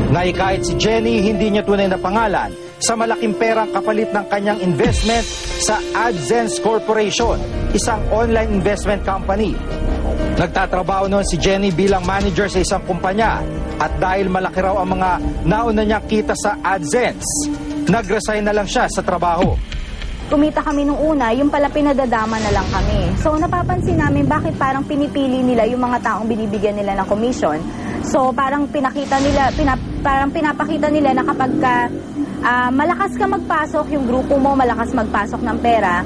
Kahit si Jenny hindi niya tunay na pangalan sa malaking perang kapalit ng kanyang investment sa AdSense Corporation, isang online investment company. Nagtatrabaho noon si Jenny bilang manager sa isang kumpanya at dahil malaki raw ang mga nauna niyang kita sa AdSense, nag-resign na lang siya sa trabaho. Kumita kami nung una, yung pala pinadadama na lang kami. So napapansin namin bakit parang pinipili nila yung mga taong binibigyan nila ng commission. So parang pinapakita nila na kapag malakas ka magpasok, yung grupo mo malakas magpasok ng pera,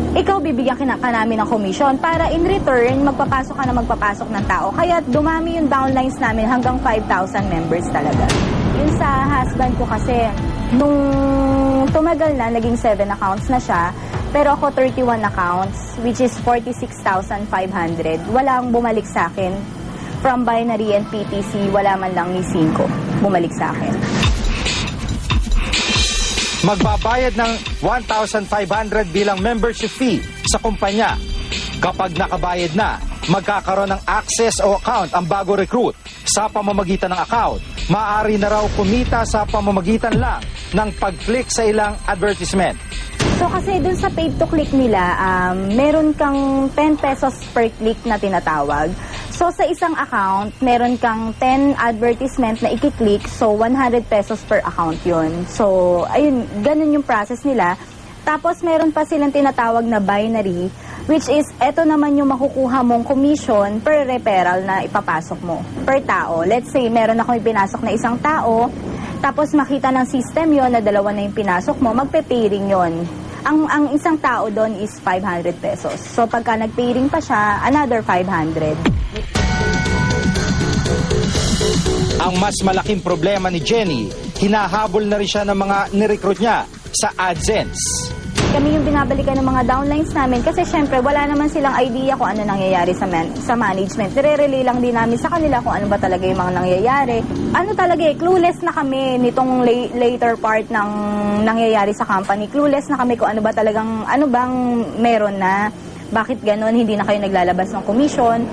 ikaw bibigyan ka namin ng commission para in return magpapasok ka na magpapasok ng tao. Kaya dumami yung downlines namin hanggang 5,000 members talaga. Yun sa husband ko kasi, nung tumagal na, naging 7 accounts na siya. Pero ako 31 accounts, which is 46,500. Walang bumalik sa akin. From binary and PTC, wala man lang ni 5 bumalik sa akin. Magbabayad ng 1,500 bilang membership fee sa kumpanya. Kapag nakabayad na, magkakaroon ng access o account ang bago recruit. Sa pamamagitan ng account, maaari na raw kumita sa pamamagitan lang ng pag-click sa ilang advertisement. So kasi dun sa paid to click nila, meron kang 10 pesos per click na tinatawag. So sa isang account, meron kang 10 advertisement na i-click, so 100 pesos per account yun. So ayun, ganun yung process nila. Tapos meron pa silang tinatawag na binary, which is eto naman yung makukuha mong commission per referral na ipapasok mo per tao. Let's say meron ako pinasok na isang tao, tapos makita ng system yon na dalawa na yung pinasok mo, magpe-pairing yon. Ang isang tao doon is 500 pesos. So pagka nag-pairing pa siya, another 500. Ang mas malaking problema ni Jenny, hinahabol na rin siya ng mga nirecruit niya sa AdSense. Kami yung binabalikan ng mga downlines namin kasi syempre wala naman silang idea kung ano nangyayari sa management. Nire-relay lang din namin sa kanila kung ano ba talaga yung mga nangyayari. Ano talaga clueless na kami nitong later part ng nangyayari sa company. Clueless na kami kung ano ba talagang, ano bang meron na, bakit ganon, hindi na kayo naglalabas ng commission.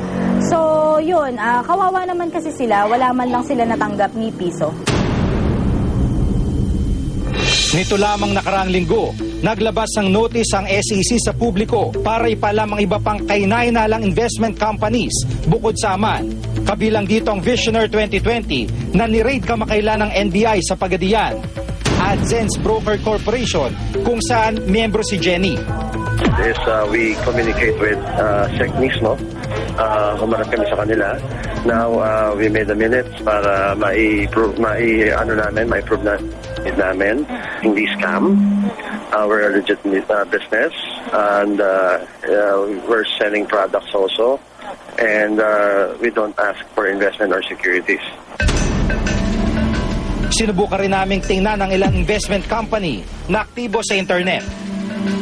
So yun, kawawa naman kasi sila, wala man lang sila natanggap ni piso. Nito lamang nakaraang linggo, naglabas ng notice ang SEC sa publiko para ipalam ang iba pang kainainalang investment companies bukod sa Aman. Kabilang dito ang Visioner 2020 na ni-raid kamakailan ng NBI sa Pagadian. AdSense Broker Corporation kung saan miyembro si Jenny. Is we communicate with SEC mismo. Humarap kami sa kanila. Now we made the minutes para ma-prove namin hindi scam. We're a legitimate business and we're selling products also, and we don't ask for investment or securities. Sinubukan rin naming tingnan ang ilang investment company na aktibo sa internet.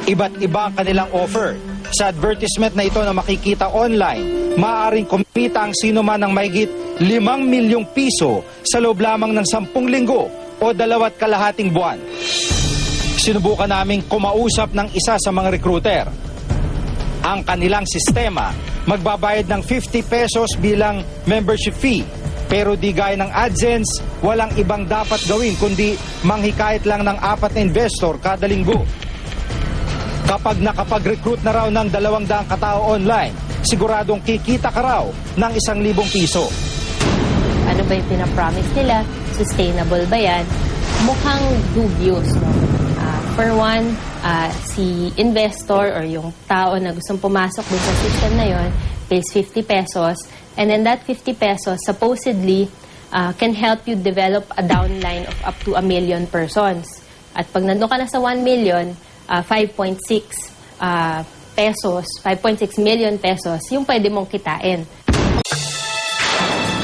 Iba't iba ang kanilang offer. Sa advertisement na ito na makikita online, maaaring kumita ang sino man ng mahigit 5 milyong piso sa loob lamang ng 10 linggo o 2.5 buwan. Sinubukan naming kumausap ng isa sa mga recruiter. Ang kanilang sistema, magbabayad ng 50 pesos bilang membership fee. Pero di gaya ng AdSense, walang ibang dapat gawin kundi manghikayat lang ng 4 na investor kada linggo. Kapag nakapag-recruit na raw ng 200 katao online, siguradong kikita ka raw ng 1,000 piso. Ano ba yung pinapromise nila? Sustainable ba yan? Mukhang dubious, no? For one, si investor or yung tao na gustong pumasok dun sa system na yon pays 50 pesos, and then that 50 pesos supposedly can help you develop a downline of up to 1 million persons. At pag nandun ka na sa 1 million, 5.6 million pesos yung pwede mong kitain.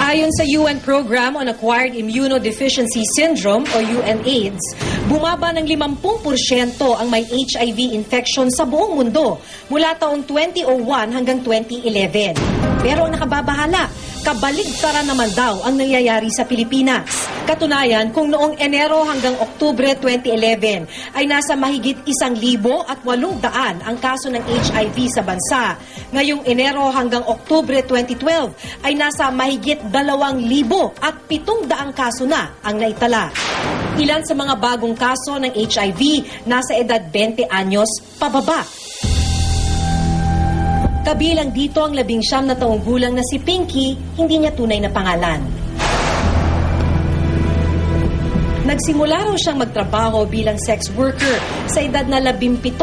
Ayon sa UN Program on Acquired Immunodeficiency Syndrome o UNAIDS, bumaba ng 50% ang may HIV infection sa buong mundo mula taong 2001 hanggang 2011. Pero ang nakababahala, kabaligtaran naman daw ang nangyayari sa Pilipinas. Katunayan, kung noong Enero hanggang Oktubre 2011 ay nasa mahigit 1,800 ang kaso ng HIV sa bansa, ngayong Enero hanggang Oktubre 2012 ay nasa mahigit 2,700 kaso na ang naitala. Ilan sa mga bagong kaso ng HIV nasa edad 20 anyos pababa. Kabilang dito ang 19 na taong gulang na si Pinky, hindi niya tunay na pangalan. Nagsimula raw siyang magtrabaho bilang sex worker sa edad na 17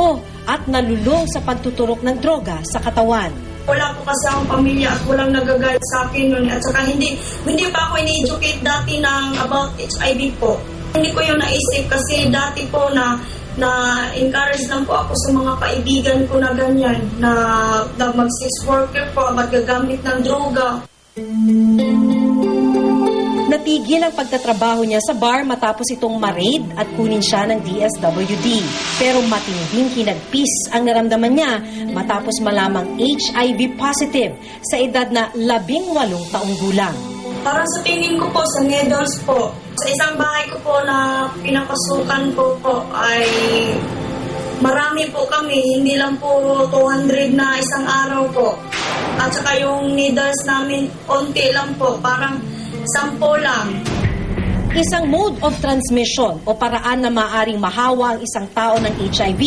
at nalulong sa pagtuturok ng droga sa katawan. Wala po kasi akong pamilya at walang nagagalit sa akin nun. At saka hindi pa ako ini-educate dati about HIV po. Hindi ko yun naisip kasi dati po na-encourage lang po ako sa mga kaibigan ko na ganyan, na mag-sex worker po, magagamit ng droga. Natigil ang pagtatrabaho niya sa bar matapos itong ma-raid at kunin siya ng DSWD. Pero matinding hinagpis ang naramdaman niya matapos malamang HIV positive sa edad na 18 taong gulang. Para sa tingin ko po, sa needles po, sa isang bahay ko po na pinapasukan ko po ay marami po kami, hindi lang po 200 na isang araw po. At saka yung needles namin, onti lang po, parang 10 lang. Isang mode of transmission o paraan na maaring mahawa ang isang tao ng HIV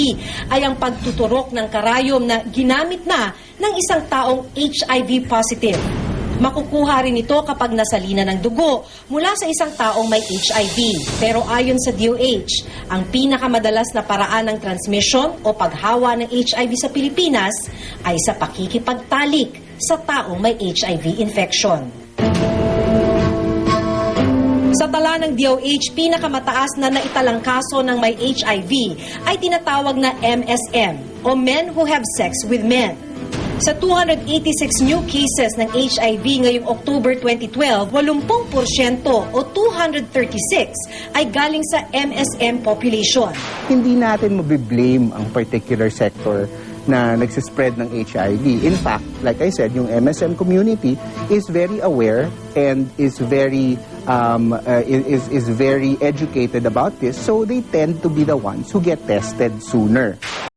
ay ang pagtuturok ng karayom na ginamit na ng isang taong HIV positive. Makukuha rin ito kapag nasalina ng dugo mula sa isang taong may HIV. Pero ayon sa DOH, ang pinakamadalas na paraan ng transmission o paghawa ng HIV sa Pilipinas ay sa pakikipagtalik sa taong may HIV infection. Sa tala ng DOH, pinakamataas na naitalang kaso ng may HIV ay tinatawag na MSM o Men Who Have Sex with Men. Sa 286 new cases ng HIV ngayong October 2012, 80% o 236 ay galing sa MSM population. Hindi natin mabiblame ang particular sector na nagsispread ng HIV. In fact, like I said, yung MSM community is very aware and is very educated about this, so they tend to be the ones who get tested sooner.